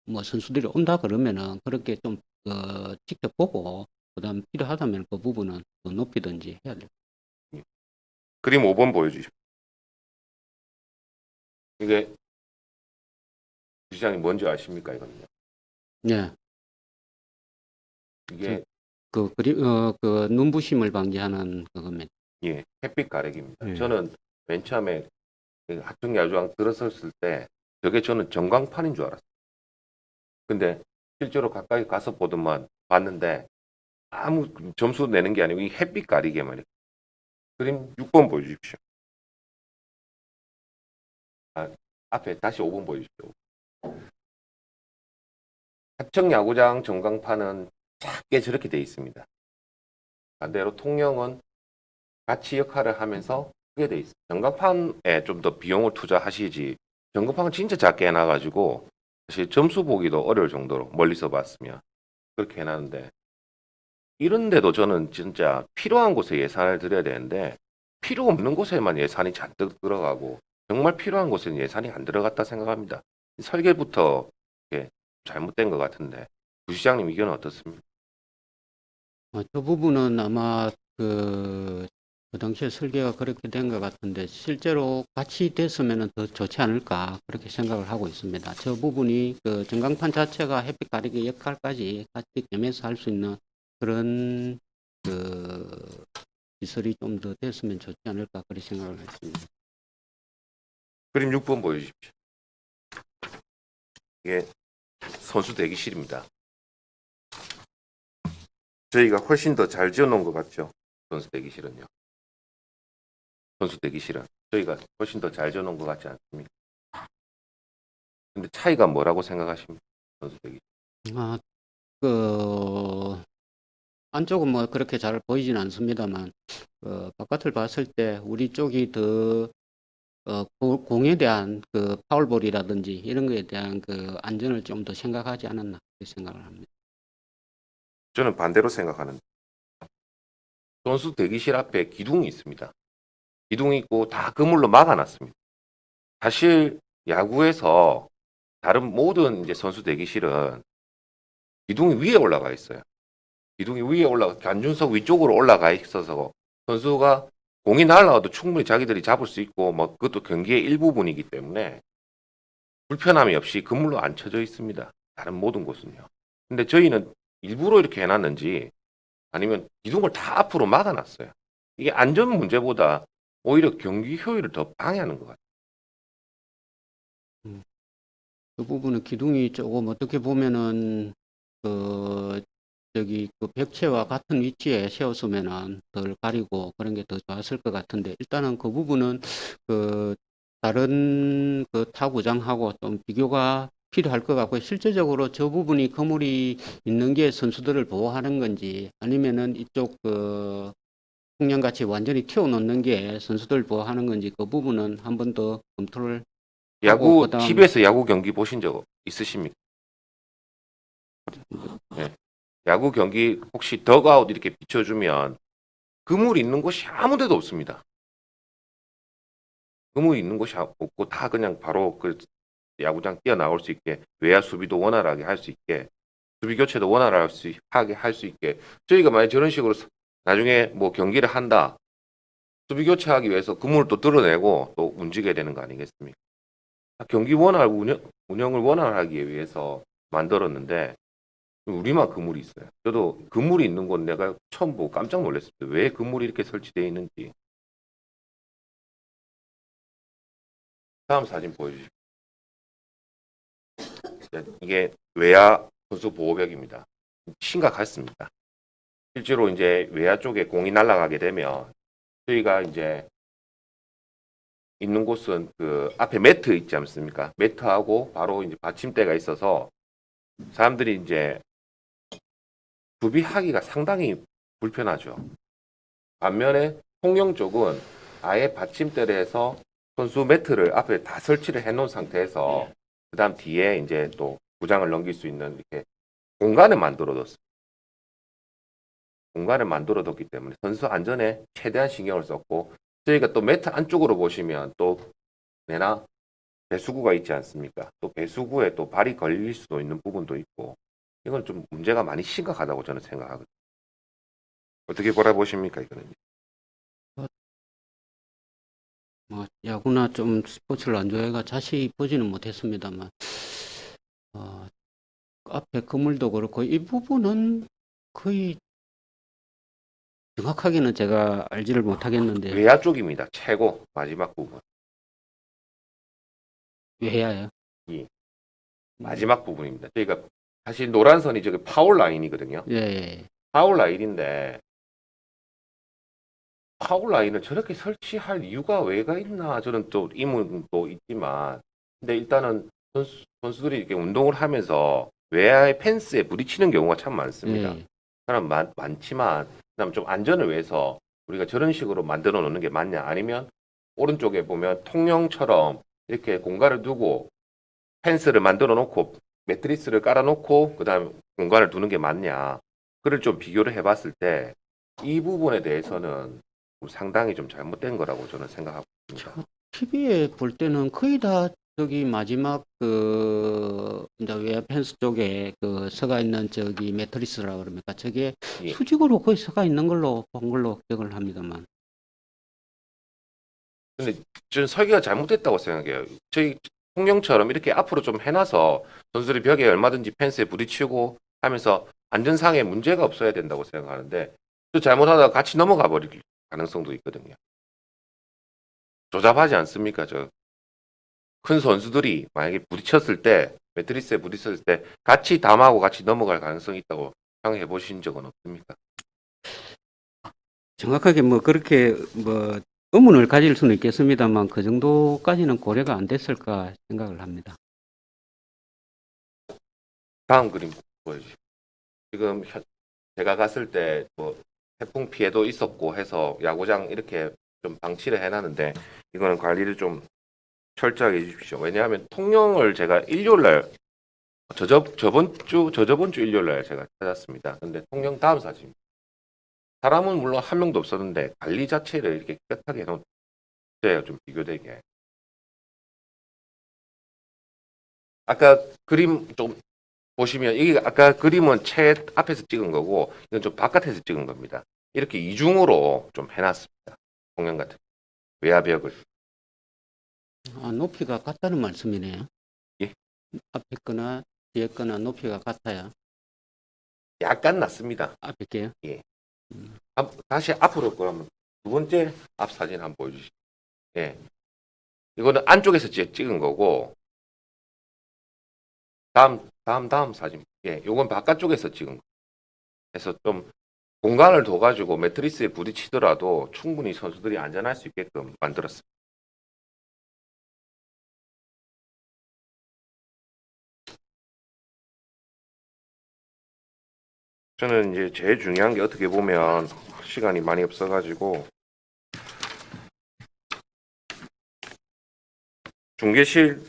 뭐 선수들이 온다 그러면은 그렇게 좀 직접 보고 그다음 필요하다면 그 부분은 더 높이든지 해야 돼요.
그림 5번 보여주십시오. 이게 시장이 뭔지 아십니까 이거는요?
네,
이게
그 그림 그 눈부심을 방지하는 그겁니다.
예, 햇빛 가리기입니다.
예.
저는 맨 처음에 그 하청 야구장 들어섰을 때 저게 저는 전광판인 줄 알았어요. 근데 실제로 가까이 가서 보더만 봤는데 아무 점수 내는 게 아니고 이 햇빛 가리개만 이렇게. 그림 6번 보여주십시오. 아, 앞에 다시 5번 보여주십시오. 하청 야구장 전광판은 작게 저렇게 돼 있습니다. 반대로 통영은 같이 역할을 하면서 크게 돼 있어요. 전광판에 좀 더 비용을 투자하시지. 전광판은 진짜 작게 해놔가지고 사실 점수 보기도 어려울 정도로 멀리서 봤으면 그렇게 해놨는데 이런데도 저는 진짜 필요한 곳에 예산을 들여야 되는데 필요 없는 곳에만 예산이 잔뜩 들어가고 정말 필요한 곳에는 예산이 안 들어갔다 생각합니다. 설계부터 이렇게 잘못된 것 같은데 부시장님 의견은 어떻습니까?
저 부분은 아마 그 당시에 설계가 그렇게 된 것 같은데 실제로 같이 됐으면 더 좋지 않을까 그렇게 생각을 하고 있습니다. 저 부분이 그 전광판 자체가 햇빛 가리개 역할까지 같이 겸해서 할 수 있는 그런 그 시설이 좀 더 됐으면 좋지 않을까 그렇게 생각을 했습니다.
그림 6번 보여주십시오. 이게 선수 대기실입니다. 저희가 훨씬 더 잘 지어놓은 것 같죠? 선수 대기실은요. 선수 대기실은 저희가 훨씬 더 잘 지어놓은 것 같지 않습니까? 근데 차이가 뭐라고 생각하십니까? 선수 대기실.
아, 그 안쪽은 뭐 그렇게 잘 보이진 않습니다만 바깥을 봤을 때 우리 쪽이 더 공에 대한 그 파울볼이라든지 이런 거에 대한 그 안전을 좀 더 생각하지 않았나 그렇게 생각을 합니다.
저는 반대로 생각하는데 선수 대기실 앞에 기둥이 있습니다. 기둥이 있고 다 그물로 막아놨습니다. 사실 야구에서 다른 모든 이제 선수 대기실은 기둥이 위에 올라가 있어요. 기둥이 위에 올라가 관중석 위쪽으로 올라가 있어서 선수가 공이 날아와도 충분히 자기들이 잡을 수 있고 뭐 그것도 경기의 일부분이기 때문에 불편함이 없이 그물로 안 쳐져 있습니다. 다른 모든 곳은요. 근데 저희는 일부러 이렇게 해놨는지 아니면 기둥을 다 앞으로 막아놨어요. 이게 안전 문제보다 오히려 경기 효율을 더 방해하는 것 같아요.
그 부분은 기둥이 조금 어떻게 보면은 그 저기 그 벽체와 같은 위치에 세웠으면은 덜 가리고 그런 게 더 좋았을 것 같은데 일단은 그 부분은 그 다른 그 타구장하고 좀 비교가 필요할 것 같고 실제적으로 저 부분이 그물이 있는 게 선수들을 보호하는 건지 아니면은 이쪽 그 풍량같이 완전히 튀어놓는 게 선수들 보호하는 건지 그 부분은 한 번 더 검토를 하고
야구
그다음
TV에서 야구 경기 보신 적 있으십니까? 네. 야구 경기 혹시 덕아웃 이렇게 비춰주면 그물 있는 곳이 아무 데도 없습니다. 그물 있는 곳이 없고 다 그냥 바로 그 야구장 뛰어나올 수 있게 외야 수비도 원활하게 할 수 있게 수비 교체도 원활하게 할 수 있게 저희가 만약 저런 식으로 나중에 뭐 경기를 한다 수비 교체하기 위해서 그물을 또 뚫어내고 또 움직여야 되는 거 아니겠습니까? 경기 운영을 원활하기 위해서 만들었는데 우리만 그물이 있어요. 저도 그물이 있는 곳 내가 처음 보고 깜짝 놀랐습니다. 왜 그물이 이렇게 설치되어 있는지. 다음 사진 보여주십시오. 이게 외야 선수 보호벽입니다. 심각했습니다. 실제로 이제 외야 쪽에 공이 날아가게 되면 저희가 이제 있는 곳은 그 앞에 매트 있지 않습니까? 매트하고 바로 이제 받침대가 있어서 사람들이 이제 구비하기가 상당히 불편하죠. 반면에 통영 쪽은 아예 받침대를 해서 선수 매트를 앞에 다 설치를 해 놓은 상태에서 그다음 뒤에 이제 또 구장을 넘길 수 있는 이렇게 공간을 만들어 뒀어요. 공간을 만들어 뒀기 때문에 선수 안전에 최대한 신경을 썼고 저희가 또 매트 안쪽으로 보시면 또 내나 배수구가 있지 않습니까? 또 배수구에 또 발이 걸릴 수도 있는 부분도 있고 이건 좀 문제가 많이 심각하다고 저는 생각하거든요. 어떻게 바라보십니까 이거는?
뭐 야구나 좀 스포츠를 안 좋아해가 자세히 보지는 못했습니다만 어, 앞에 그물도 그렇고 이 부분은 거의 정확하게는 제가 알지를 못하겠는데
외야 쪽입니다. 최고 마지막 부분.
왜야요?
이 마지막 부분입니다. 저희가 사실 노란 선이 저기 파울 라인이거든요.
예, 예.
파울 라인인데 파울 라인을 저렇게 설치할 이유가 왜가 있나 저는 또 의문도 있지만 근데 일단은 선수들이 이렇게 운동을 하면서 외야의 펜스에 부딪히는 경우가 참 많습니다.
예.
사람 많지만 그다음 좀 안전을 위해서 우리가 저런 식으로 만들어 놓는 게 맞냐 아니면 오른쪽에 보면 통영처럼 이렇게 공간을 두고 펜스를 만들어 놓고 매트리스를 깔아 놓고 그다음에 공간을 두는 게 맞냐 그를 좀 비교를 해봤을 때 이 부분에 대해서는 상당히 좀 잘못된 거라고 저는 생각하고 있습니다.
TV에 볼 때는 거의 다 저기 마지막 그 이제 외야 펜스 쪽에 그 서가 있는 저기 매트리스라 그럽니까? 저게
예.
수직으로 거의 서가 있는 걸로 본 걸로 기억을 합니다만.
근데 저는 설계가 잘못됐다고 생각해요. 저희 통영처럼 이렇게 앞으로 좀 해놔서 선수들이 벽에 얼마든지 펜스에 부딪히고 하면서 안전상에 문제가 없어야 된다고 생각하는데 또 잘못하다가 같이 넘어가 버릴 가능성도 있거든요. 조잡하지 않습니까? 저 큰 선수들이 만약에 부딪혔을 때 매트리스에 부딪혔을 때 같이 담하고 같이 넘어갈 가능성이 있다고 생각해 보신 적은 없습니까?
정확하게 뭐 그렇게 뭐 의문을 가질 수는 있겠습니다만 그 정도까지는 고려가 안 됐을까 생각을 합니다.
다음 그림 보여주시죠. 지금 제가 갔을 때 뭐 태풍 피해도 있었고 해서 야구장 이렇게 좀 방치를 해놨는데 이거는 관리를 좀 철저하게 해주십시오. 왜냐하면 통영을 제가 일요일 날 저저번 주 일요일 날 제가 찾았습니다. 근데 통영 다음 사진 사람은 물론 한 명도 없었는데 관리 자체를 이렇게 깨끗하게 해놓은 좀 비교되게 아까 그림 좀 보시면 이게 아까 그림은 채 앞에서 찍은 거고 이건 좀 바깥에서 찍은 겁니다. 이렇게 이중으로 좀 해놨습니다. 공연 같은 외야벽을
아, 높이가 같다는 말씀이네요.
예?
앞에 거나 뒤에 거나 높이가 같아요.
약간 낮습니다.
앞에 게요.
예. 다시 앞으로 그러면 두 번째 앞 사진 한번 보여주시죠. 예. 이거는 안쪽에서 찍은 거고 다음 사진. 예. 요건 바깥쪽에서 찍은 거. 해서 좀 공간을 둬가지고 매트리스에 부딪히더라도 충분히 선수들이 안전할 수 있게끔 만들었습니다. 저는 이제 제일 중요한 게 어떻게 보면 시간이 많이 없어가지고 중계실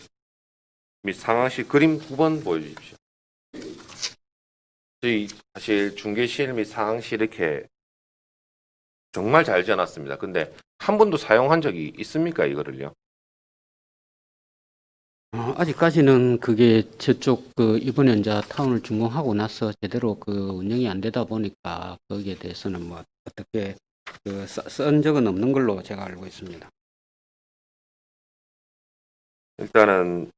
및 상황실 그림 9번 보여주십시오. 저희 사실 중계실 및 상황실 이렇게 정말 잘 지어놨습니다. 근데 한 번도 사용한 적이 있습니까, 이거를요?
아직까지는 그게 저쪽 이번에 이제 타운을 준공하고 나서 제대로 운영이 안 되다 보니까 거기에 대해서는 뭐 어떻게 쓴 적은 없는 걸로 제가 알고 있습니다.
일단은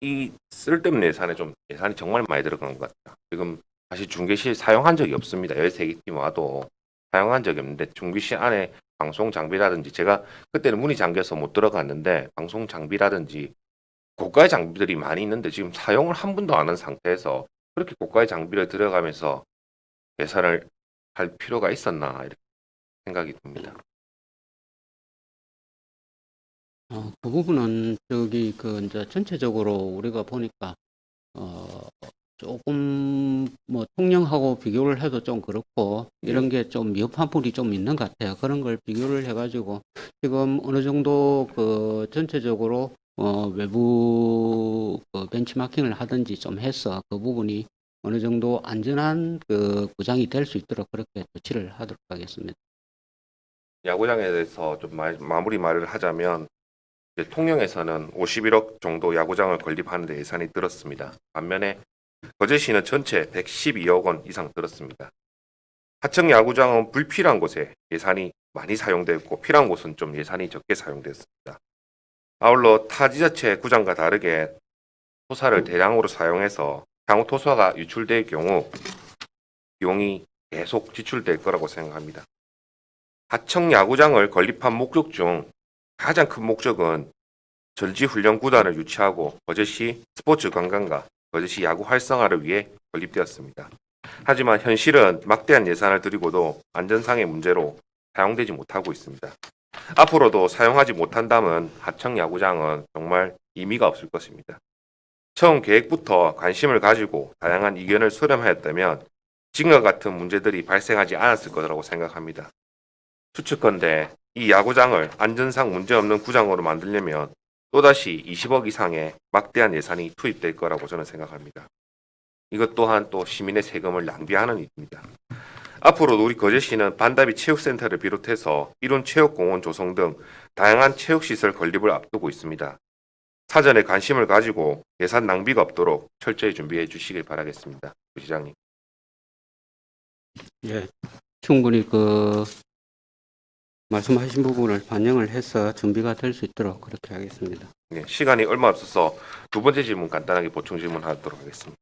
이 쓸데없는 예산에 좀 예산이 정말 많이 들어간 것 같아요. 지금 사실 중계실 사용한 적이 없습니다. 13개 팀 와도 사용한 적이 없는데 중계실 안에 방송 장비라든지 제가 그때는 문이 잠겨서 못 들어갔는데 방송 장비라든지 고가의 장비들이 많이 있는데 지금 사용을 한 번도 안 한 상태에서 그렇게 고가의 장비를 들어가면서 예산을 할 필요가 있었나 이렇게 생각이 듭니다.
그 부분은 이제 전체적으로 우리가 보니까 조금 뭐 통영하고 비교를 해도 좀 그렇고 이런 게 좀 미흡한 부분이 좀 있는 것 같아요. 그런 걸 비교를 해가지고 지금 어느 정도 전체적으로 외부 벤치마킹을 하든지 좀 해서 그 부분이 어느 정도 안전한 구장이 될 수 있도록 그렇게 조치를 하도록 하겠습니다.
야구장에 대해서 좀 마무리 말을 하자면 이제 통영에서는 51억 정도 야구장을 건립하는 데 예산이 들었습니다. 반면에 거제시는 전체 112억 원 이상 들었습니다. 하청 야구장은 불필요한 곳에 예산이 많이 사용되었고 필요한 곳은 좀 예산이 적게 사용되었습니다. 아울러 타 지자체 구장과 다르게 토사를 대량으로 사용해서 향후 토사가 유출될 경우 비용이 계속 지출될 거라고 생각합니다. 하청 야구장을 건립한 목적 중 가장 큰 목적은 전지훈련 구단을 유치하고 거제시 스포츠 관광과 거제시 야구 활성화를 위해 건립되었습니다. 하지만 현실은 막대한 예산을 들이고도 안전상의 문제로 사용되지 못하고 있습니다. 앞으로도 사용하지 못한다면 하청 야구장은 정말 의미가 없을 것입니다. 처음 계획부터 관심을 가지고 다양한 의견을 수렴하였다면 지금과 같은 문제들이 발생하지 않았을 거라고 생각합니다. 추측컨대 이 야구장을 안전상 문제없는 구장으로 만들려면 또다시 20억 이상의 막대한 예산이 투입될 거라고 저는 생각합니다. 이것 또한 또 시민의 세금을 낭비하는 일입니다. 앞으로 우리 거제시는 반다비 체육센터를 비롯해서 이론 체육공원 조성 등 다양한 체육시설 건립을 앞두고 있습니다. 사전에 관심을 가지고 예산 낭비가 없도록 철저히 준비해 주시길 바라겠습니다. 부시장님.
예, 충분히 말씀하신 부분을 반영을 해서 준비가 될 수 있도록 그렇게 하겠습니다.
네, 시간이 얼마 없어서 두 번째 질문 간단하게 보충 질문하도록 하겠습니다.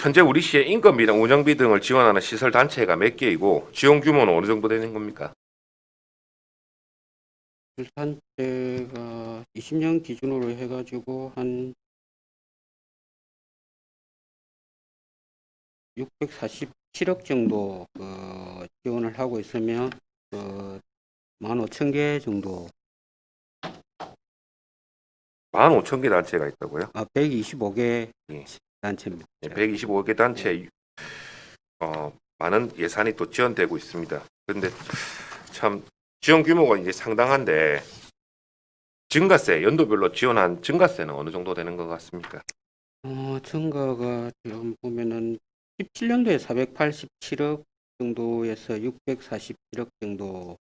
현재 우리 시에 인건비랑 운영비 등을 지원하는 시설 단체가 몇 개이고 지원 규모는 어느 정도 되는 겁니까?
단체가 20년 기준으로 해가지고 한 647억 정도 지원을 하고 있으면 15,000개 정도
15,000개 단체가 있다고요?
125개
예.
단체입니다.
125개 단체 많은 예산이 또 지원되고 있습니다. 그런데 참 지원 규모가 이제 상당한데 증가세 연도별로 지원한 증가세는 어느 정도 되는 것 같습니까?
증가가 지금 보면은 17년도에 487억 정도에서 647억 정도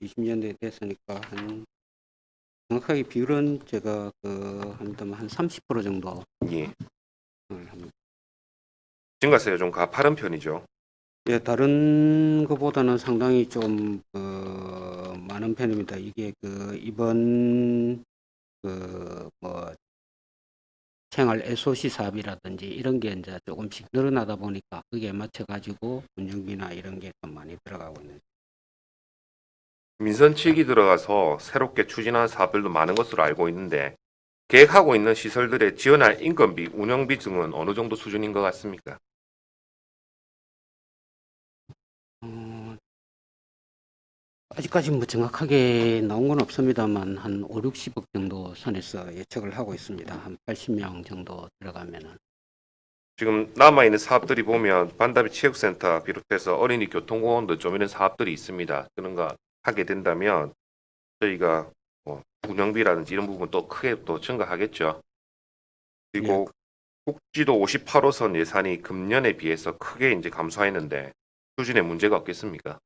20년도에 됐으니까 한 정확하게 비율은 제가 한 30% 정도
예.
합니다.
증가세가 좀 가파른 편이죠.
예, 다른 것보다는 상당히 좀 많은 편입니다. 이게 이번 뭐 생활 SOC 사업이라든지 이런 게 이제 조금씩 늘어나다 보니까 그게 맞춰가지고 운영비나 이런 게 좀 많이 들어가고 있는.
민선 측이 들어가서 새롭게 추진하는 사업들도 많은 것으로 알고 있는데 계획하고 있는 시설들에 지원할 인건비, 운영비 등은 어느 정도 수준인 것 같습니까?
아직까지 뭐 정확하게 나온 건 없습니다만 한 5, 60억 정도 선에서 예측을 하고 있습니다. 한 80명 정도 들어가면은.
지금 남아있는 사업들이 보면 반다비 체육센터 비롯해서 어린이 교통공원도 좀 이런 사업들이 있습니다. 그런 거 하게 된다면 저희가 뭐 운영비라든지 이런 부분 또 크게 또 증가하겠죠. 그리고 국지도 58호선 예산이 금년에 비해서 크게 이제 감소했는데 추진에 문제가 없겠습니까?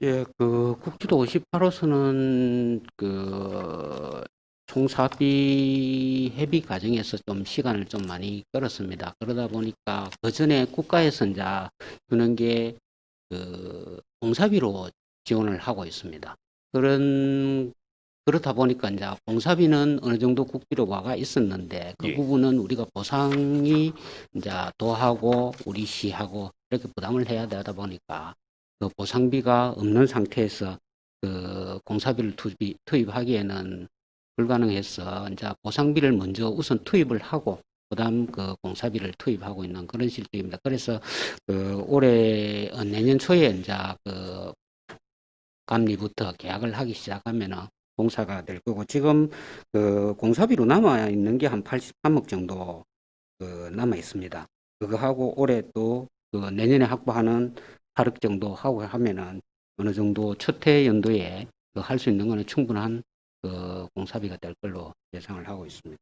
예, 그 국지도 58호선은 그 총사비 회비 과정에서 좀 시간을 좀 많이 끌었습니다. 그러다 보니까 그 전에 국가에서 이제 주는 게 그 공사비로 지원을 하고 있습니다. 그렇다 보니까 이제 공사비는 어느 정도 국비로 와가 있었는데 그
예.
부분은 우리가 보상이 이제 도하고 우리 시하고 이렇게 부담을 해야 되다 보니까 그 보상비가 없는 상태에서 그 공사비를 투입하기에는 불가능해서 이제 보상비를 먼저 우선 투입을 하고 그다음 그 공사비를 투입하고 있는 그런 실정입니다. 그래서 그 올해 내년 초에 이제 그 감리부터 계약을 하기 시작하면은 공사가 될 거고 지금 그 공사비로 남아 있는 게 한 83억 정도 그 남아 있습니다. 그거 하고 올해 또 그 내년에 확보하는 8억 정도 하고 하면은 어느 정도 첫 해 연도에 그 할 수 있는 거는 충분한 그 공사비가 될 걸로 예상을 하고 있습니다.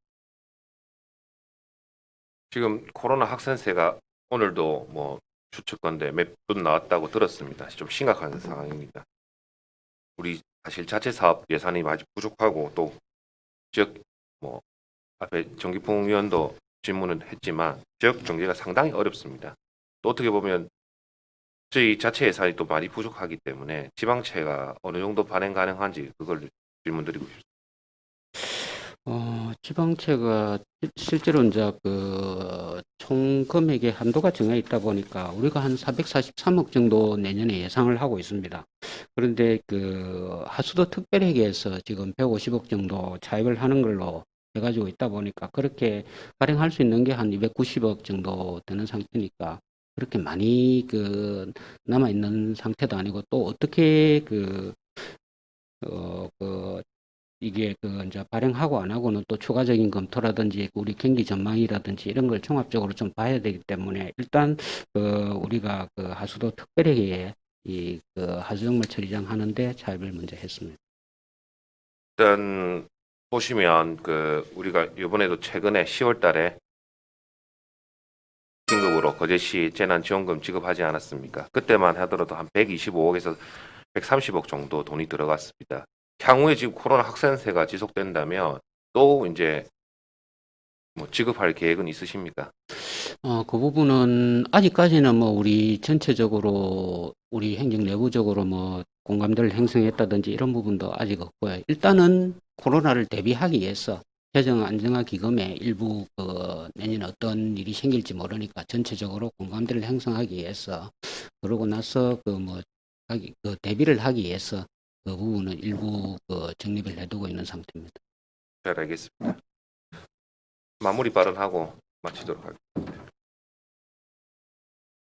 지금 코로나 확산세가 오늘도 뭐 추측건데 몇 분 나왔다고 들었습니다. 좀 심각한 상황입니다. 우리 사실 자체 사업 예산이 아직 부족하고 또 지역 뭐 앞에 정기풍 의원도 질문을 했지만 지역 경제가 상당히 어렵습니다. 또 어떻게 보면 저희 자체 예산이 또 많이 부족하기 때문에 지방채가 어느 정도 발행 가능한지 그걸 질문드리고 싶습니다.
지방채가 실제로 이제 그 총 금액의 한도가 정해 있다 보니까 우리가 한 443억 정도 내년에 예상을 하고 있습니다. 그런데 그 하수도 특별회계에서 지금 150억 정도 차입을 하는 걸로 해가지고 있다 보니까 그렇게 발행할 수 있는 게 한 290억 정도 되는 상태니까 그렇게 많이 그 남아 있는 상태도 아니고 또 어떻게 그 이게 그 이제 발행하고 안 하고는 또 추가적인 검토라든지 우리 경기 전망이라든지 이런 걸 종합적으로 좀 봐야 되기 때문에 일단 그 우리가 그 하수도 특별회계에 이 그 하수정물 처리장 하는데 차입을 먼저 했습니다.
일단 보시면 그 우리가 이번에도 최근에 10월 달에 긴급으로 거제시 재난지원금 지급하지 않았습니까? 그때만 하더라도 한 125억에서 130억 정도 돈이 들어갔습니다. 향후에 지금 코로나 확산세가 지속된다면 또 이제 뭐 지급할 계획은 있으십니까?
그 부분은 아직까지는 뭐 우리 전체적으로 우리 행정 내부적으로 뭐 공감대를 형성했다든지 이런 부분도 아직 없고요. 일단은 코로나를 대비하기 위해서 재정 안정화 기금의 일부 그 내년에 어떤 일이 생길지 모르니까 전체적으로 공감대를 형성하기 위해서 그러고 나서 그 뭐 그 대비를 하기 위해서 그 부분은 일부 그 적립을 해두고 있는 상태입니다.
잘 알겠습니다. 마무리 발언하고 마치도록 하겠습니다.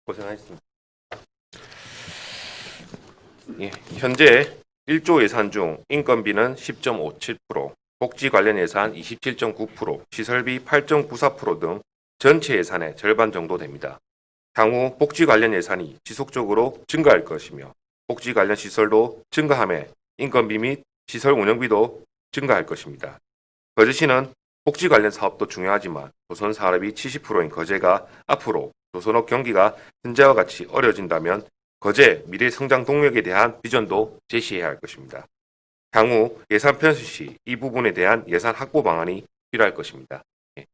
고생하셨습니다. 예, 현재 1조 예산 중 인건비는 10.57%, 복지 관련 예산 27.9%, 시설비 8.94% 등 전체 예산의 절반 정도 됩니다. 향후 복지 관련 예산이 지속적으로 증가할 것이며 복지 관련 시설도 증가함에 인건비 및 시설 운영비도 증가할 것입니다. 거제시는 복지 관련 사업도 중요하지만 조선 산업이 70%인 거제가 앞으로 조선업 경기가 현재와 같이 어려진다면 거제 미래 성장 동력에 대한 비전도 제시해야 할 것입니다. 향후 예산 편수 시 이 부분에 대한 예산 확보 방안이 필요할 것입니다. 예.